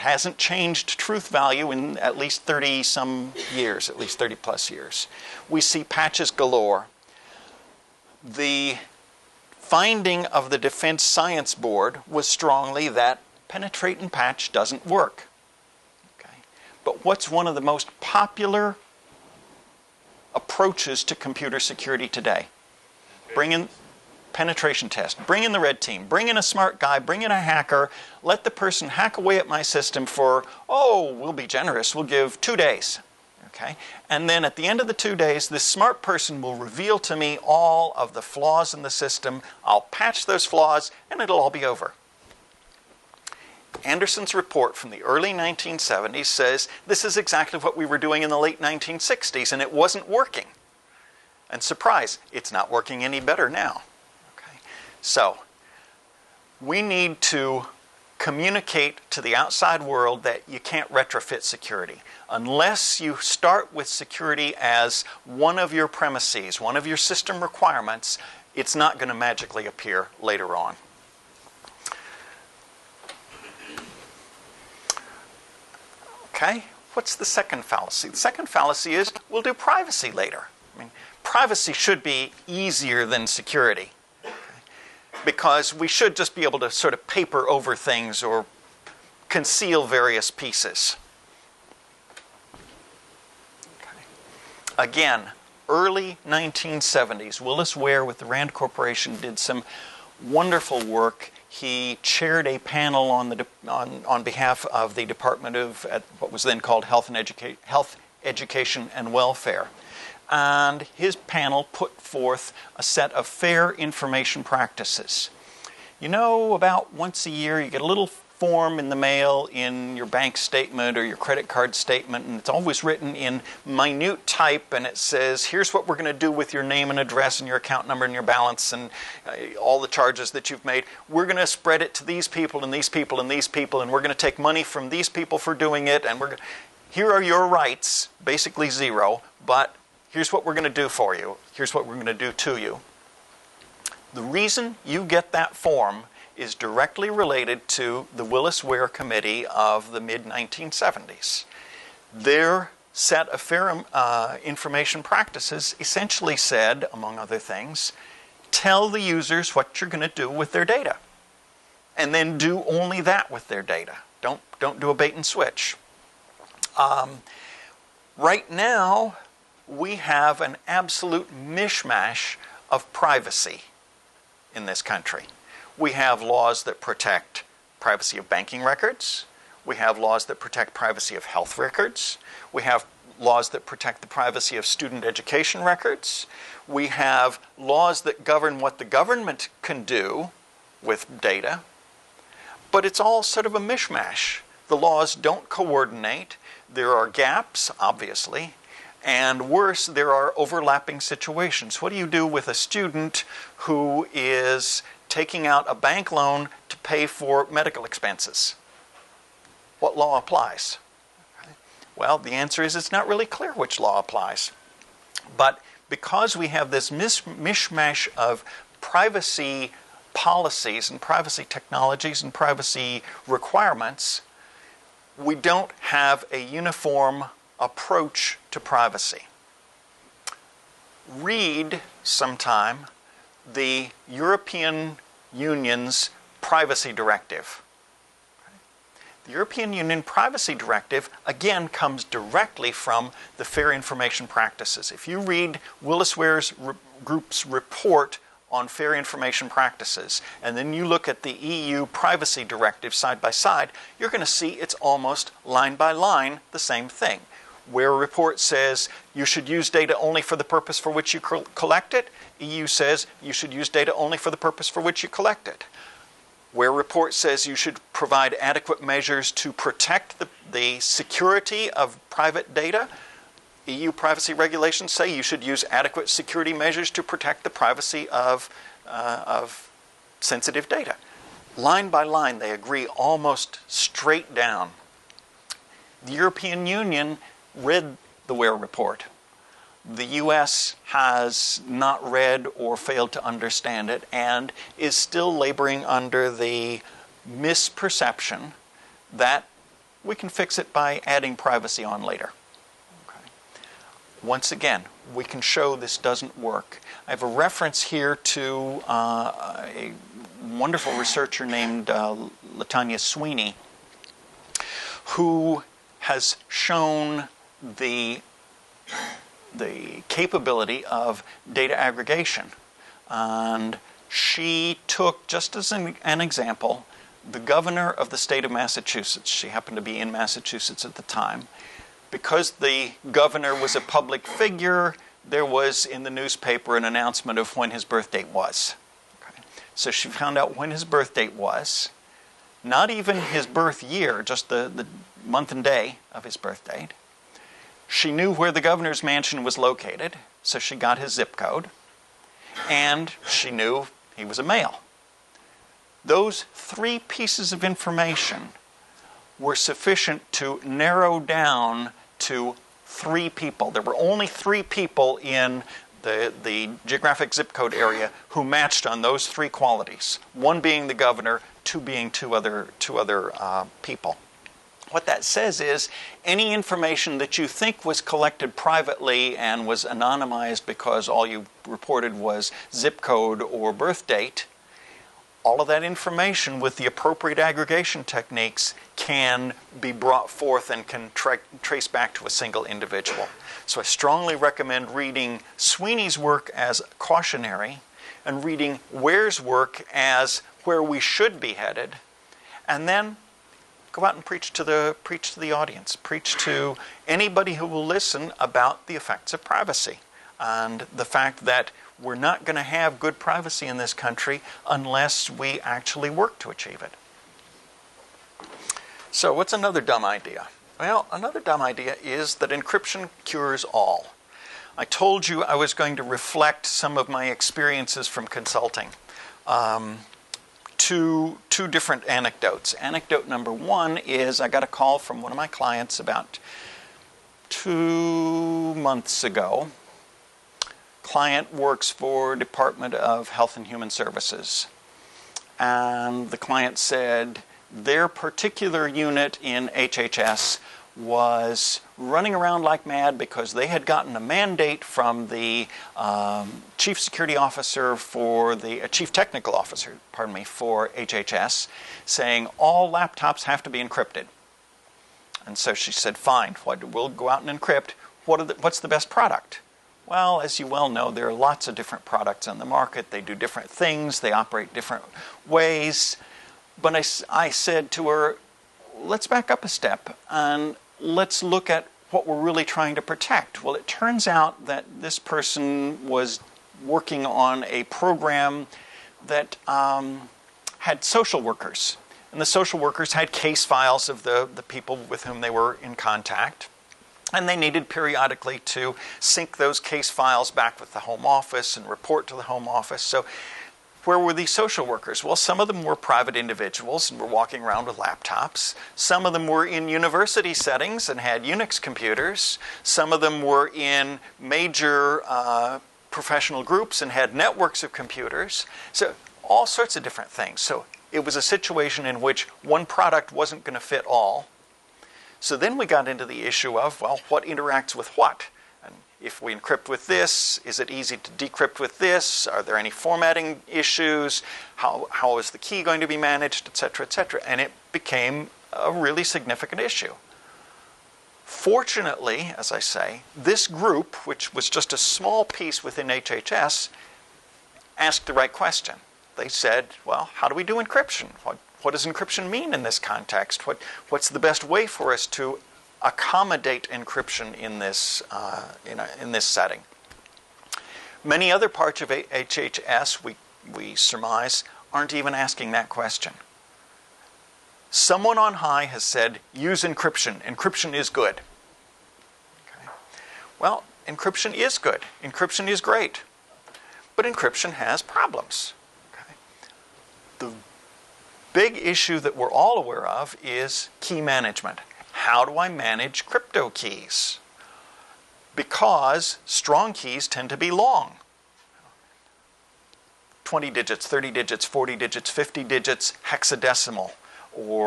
hasn't changed truth value in at least 30 some years, at least 30 plus years. We see patches galore. The finding of the Defense Science Board was strongly that penetrate and patch doesn't work. Okay. But what's one of the most popular approaches to computer security today? Bring in penetration test, bring in the red team, bring in a smart guy, bring in a hacker, let the person hack away at my system for, oh, we'll be generous, we'll give 2 days. Okay? And then at the end of the 2 days, this smart person will reveal to me all of the flaws in the system. I'll patch those flaws, and it'll all be over. Anderson's report from the early 1970s says this is exactly what we were doing in the late 1960s, and it wasn't working. And surprise, it's not working any better now. Okay? So, we need to communicate to the outside world that you can't retrofit security. Unless you start with security as one of your premises, one of your system requirements, it's not going to magically appear later on. Okay, what's the second fallacy? The second fallacy is we'll do privacy later. I mean, privacy should be easier than security, okay? Because we should just be able to sort of paper over things or conceal various pieces. Okay. Again, early 1970s, Willis Ware with the Rand Corporation did some wonderful work. He chaired a panel on behalf of the Department of what was then called Health Education and Welfare. And his panel put forth a set of fair information practices. You know, about once a year you get a little form in the mail in your bank statement or your credit card statement, and it's always written in minute type, and it says, here's what we're going to do with your name and address and your account number and your balance and all the charges that you've made. We're going to spread it to these people and these people and these people, and we're going to take money from these people for doing it, and here are your rights, basically zero, but here's what we're going to do for you. Here's what we're going to do to you. The reason you get that form is directly related to the Willis Ware Committee of the mid-1970s. Their set of fair information practices essentially said, among other things, tell the users what you're going to do with their data. And then do only that with their data. Don't do a bait and switch. Right now, we have an absolute mishmash of privacy in this country. We have laws that protect privacy of banking records. We have laws that protect privacy of health records. We have laws that protect the privacy of student education records. We have laws that govern what the government can do with data. But it's all sort of a mishmash. The laws don't coordinate. There are gaps, obviously. And worse, there are overlapping situations. What do you do with a student who is taking out a bank loan to pay for medical expenses? What law applies? Well, the answer is it's not really clear which law applies. But because we have this mishmash of privacy policies and privacy technologies and privacy requirements, we don't have a uniform approach to privacy. Read sometime the European Union's Privacy Directive. The European Union Privacy Directive, again, comes directly from the Fair Information Practices. If you read Willis Ware's group's report on fair information practices, and then you look at the EU Privacy Directive side by side, you're going to see it's almost line by line the same thing. Where a report says you should use data only for the purpose for which you collect it, EU says you should use data only for the purpose for which you collect it. Where a report says you should provide adequate measures to protect the security of private data, EU privacy regulations say you should use adequate security measures to protect the privacy of sensitive data. Line by line, they agree almost straight down. The European Union read the Ware report. The U.S. has not read or failed to understand it and is still laboring under the misperception that we can fix it by adding privacy on later. Okay. Once again, we can show this doesn't work. I have a reference here to a wonderful researcher named Latanya Sweeney, who has shown the capability of data aggregation. And she took, just as an example, the governor of the state of Massachusetts. She happened to be in Massachusetts at the time. Because the governor was a public figure, there was in the newspaper an announcement of when his birth date was. Okay. So she found out when his birth date was, not even his birth year, just the month and day of his birth date. She knew where the governor's mansion was located, so she got his zip code, and she knew he was a male. Those 3 pieces of information were sufficient to narrow down to 3 people. There were only 3 people in the geographic zip code area who matched on those 3 qualities. 1 being the governor, 2 being two other people. What that says is any information that you think was collected privately and was anonymized because all you reported was zip code or birth date, all of that information with the appropriate aggregation techniques can be brought forth and can trace back to a single individual. So I strongly recommend reading Sweeney's work as cautionary and reading Ware's work as where we should be headed, and then go out and preach to the audience, preach to anybody who will listen about the effects of privacy and the fact that we're not going to have good privacy in this country unless we actually work to achieve it. So what's another dumb idea? Well, another dumb idea is that encryption cures all. I told you I was going to reflect some of my experiences from consulting. Two different anecdotes. Anecdote number 1 is I got a call from one of my clients about 2 months ago. Client works for Department of Health and Human Services. And the client said their particular unit in HHS was running around like mad because they had gotten a mandate from the chief security officer for the chief technical officer, for HHS, saying all laptops have to be encrypted. And so she said, fine, we'll go out and encrypt. What's the best product? Well, as you well know, there are lots of different products on the market. They do different things. They operate different ways. But I said to her, let's back up a step and let's look at what we're really trying to protect. Well, it turns out that this person was working on a program that had social workers. And the social workers had case files of the people with whom they were in contact. And they needed periodically to sync those case files back with the home office and report to the home office. So where were these social workers? Well, some of them were private individuals and were walking around with laptops. Some of them were in university settings and had Unix computers. Some of them were in major professional groups and had networks of computers. So all sorts of different things. So it was a situation in which one product wasn't going to fit all. So then we got into the issue of, well, what interacts with what? And if we encrypt with this, is it easy to decrypt with this? Are there any formatting issues? How is the key going to be managed, et cetera, et cetera? And it became a really significant issue. Fortunately, as I say, this group, which was just a small piece within HHS, asked the right question. They said, well, how do we do encryption? What does encryption mean in this context? What's the best way for us to accommodate encryption in this setting? Many other parts of HHS, we surmise, aren't even asking that question. Someone on high has said, use encryption. Encryption is good. Okay. Well, encryption is good. Encryption is great. But encryption has problems. Okay. The big issue that we're all aware of is key management. How do I manage crypto keys? Because strong keys tend to be long. 20 digits, 30 digits, 40 digits, 50 digits, hexadecimal, or